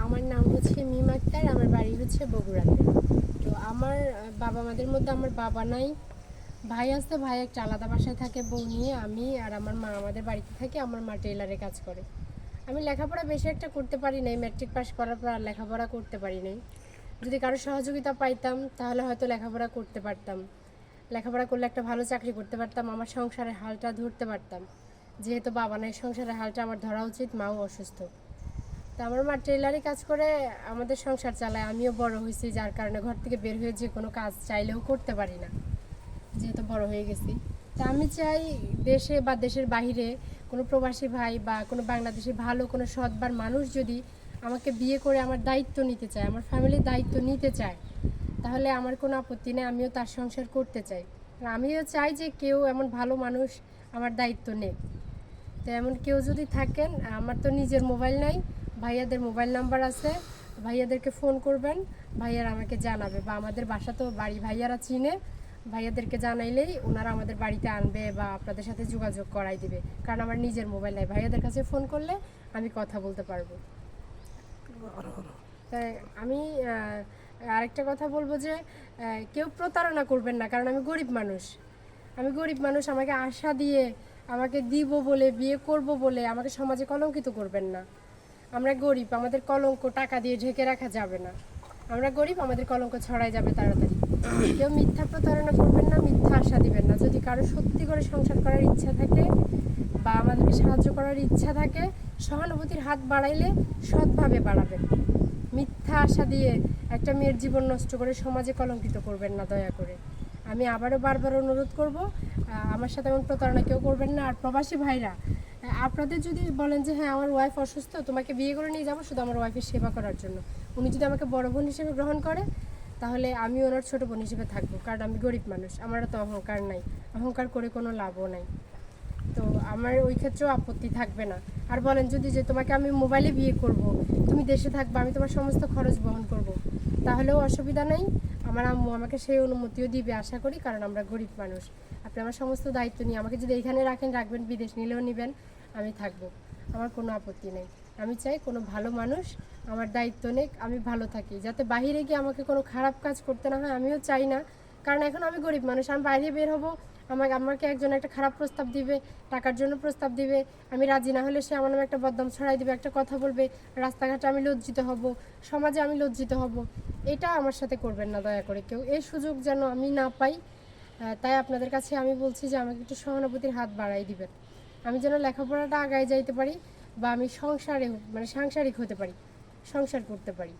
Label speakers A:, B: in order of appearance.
A: আমার নাম হচ্ছে মিম আক্তার, আমার বাড়ি হচ্ছে বগুড়াতে। তো আমার বাবা মাদের মধ্যে আমার বাবা নাই, ভাই আছে, ভাই একটা আলাদা বাসায় থাকে বউ নিয়ে। আমি আর আমার মা আমাদের বাড়িতে থাকি। আমার মা টেইলারে কাজ করে। আমি লেখাপড়া বেশি একটা করতে পারি নাই, ম্যাট্রিক পাস করার পর আর লেখাপড়া করতে পারি নাই। যদি কারো সহযোগিতা পাইতাম তাহলে হয়তো লেখাপড়া করতে পারতাম। লেখাপড়া করলে একটা ভালো চাকরি করতে পারতাম, আমার সংসারের হালটা ধরতে পারতাম। যেহেতু বাবা নাই, সংসারের হালটা আমার ধরা উচিত, মাও অসুস্থ। তা আমার মা টেইলারে কাজ করে আমাদের সংসার চালায়। আমিও বড় হয়েছি, যার কারণে ঘর থেকে বের হয়ে যে কোনো কাজ চাইলেও করতে পারি না, যেহেতু বড় হয়ে গেছি। তা আমি চাই দেশে বা দেশের বাহিরে কোনো প্রবাসী ভাই বা কোনো বাংলাদেশি ভালো কোনো সৎবার মানুষ যদি আমাকে বিয়ে করে আমার দায়িত্ব নিতে চায়, আমার ফ্যামিলির দায়িত্ব নিতে চায়, তাহলে আমার কোনো আপত্তি নেই, আমিও তার সংসার করতে চাই। আর আমিও চাই যে কেউ এমন ভালো মানুষ আমার দায়িত্ব নেই। তো এমন কেউ যদি থাকেন, আমার তো নিজের মোবাইল নাই, ভাইয়াদের মোবাইল নাম্বার আছে, ভাইয়াদেরকে ফোন করবেন, ভাইয়ারা আমাকে জানাবে। বা আমাদের বাসা তো বাড়ি ভাইয়ারা চিনে, ভাইয়াদেরকে জানাইলেই ওনারা আমাদের বাড়িতে আনবে বা আপনাদের সাথে যোগাযোগ করাই দিবে। কারণ আমার নিজের মোবাইল নাই, ভাইয়াদের কাছে ফোন করলে আমি কথা বলতে পারবো। তাই আমি আরেকটা কথা বলবো যে কেউ প্রতারণা করবেন না, কারণ আমি গরিব মানুষ। আমাকে আশা দিয়ে, আমাকে দিব বলে, বিয়ে করব বলে আমাকে সমাজে কলঙ্কিত করবেন না। আমরা গরিব, আমাদের কলঙ্ক টাকা দিয়ে ঢেকে রাখা যাবে না। আমরা গরিব, আমাদের কলঙ্ক ছড়াই যাবে তাড়াতাড়ি। কেউ মিথ্যা প্রতারণা করবেন না, মিথ্যা আশা দিবেন না। যদি কারো সত্যি করে সংসার করার ইচ্ছা থাকে বা আমাদেরকে সাহায্য করার ইচ্ছা থাকে, সহানুভূতির হাত বাড়াইলে সৎভাবে বাড়াবেন। মিথ্যা আশা দিয়ে একটা মেয়ের জীবন নষ্ট করে সমাজে কলঙ্কিত করবেন না, দয়া করে। আমি আবারও বারবার অনুরোধ করব, আমার সাথে এমন প্রতারণা কেউ করবেন না। আর প্রবাসী ভাইরা, আপনাদের যদি বলেন যে হ্যাঁ আমার ওয়াইফ অসুস্থ, তোমাকে বিয়ে করে নিয়ে যাবো শুধু আমার ওয়াইফের সেবা করার জন্য, উনি যদি আমাকে বড় বোন হিসেবে গ্রহণ করে, তাহলে আমি ওনার ছোট বোন হিসেবে থাকবো। কারণ আমি গরিব মানুষ, আমার তো অহংকার নাই, অহংকার করে কোনো লাভও নাই। তো আমার ওই ক্ষেত্রেও আপত্তি থাকবে না। আর বলেন যদি যে তোমাকে আমি মোবাইলে বিয়ে করব, তুমি দেশে থাকবে, আমি তোমার সমস্ত খরচ বহন করব, তাহলেও অসুবিধা নেই। আমার আম্মু আমাকে সেই অনুমতিও দিবে আশা করি, কারণ আমরা গরিব মানুষ। আপনি আমার সমস্ত দায়িত্ব নিয়ে আমাকে যদি এইখানে রাখেন, রাখবেন, বিদেশ নিলেও নেবেন, আমি থাকবো, আমার কোনো আপত্তি নেই। আমি চাই কোনো ভালো মানুষ আমার দায়িত্ব নেক, আমি ভালো থাকি, যাতে বাইরে গিয়ে আমাকে কোনো খারাপ কাজ করতে না হয়, আমিও চাই না। কারণ এখন আমি গরিব মানুষ, আমি বাইরে বের হবো, আমাকে একজন একটা খারাপ প্রস্তাব দিবে, টাকার জন্য প্রস্তাব দিবে, আমি রাজি না হলে সে আমার নামে একটা বদনাম ছড়াই দিবে, একটা কথা বলবে, রাস্তাঘাটে আমি লজ্জিত হব, সমাজে আমি লজ্জিত হব। এটা আমার সাথে করবেন না দয়া করে কেউ, এই সুযোগ যেন আমি না পাই। তাই আপনাদের কাছে আমি বলছি যে আমাকে একটু সহানুভূতির হাত বাড়াই দিবেন, আমি যেন লেখাপড়াটা আগায় যাইতে পারি বা আমি সাংসারিক হতে পারি, সংসার করতে পারি।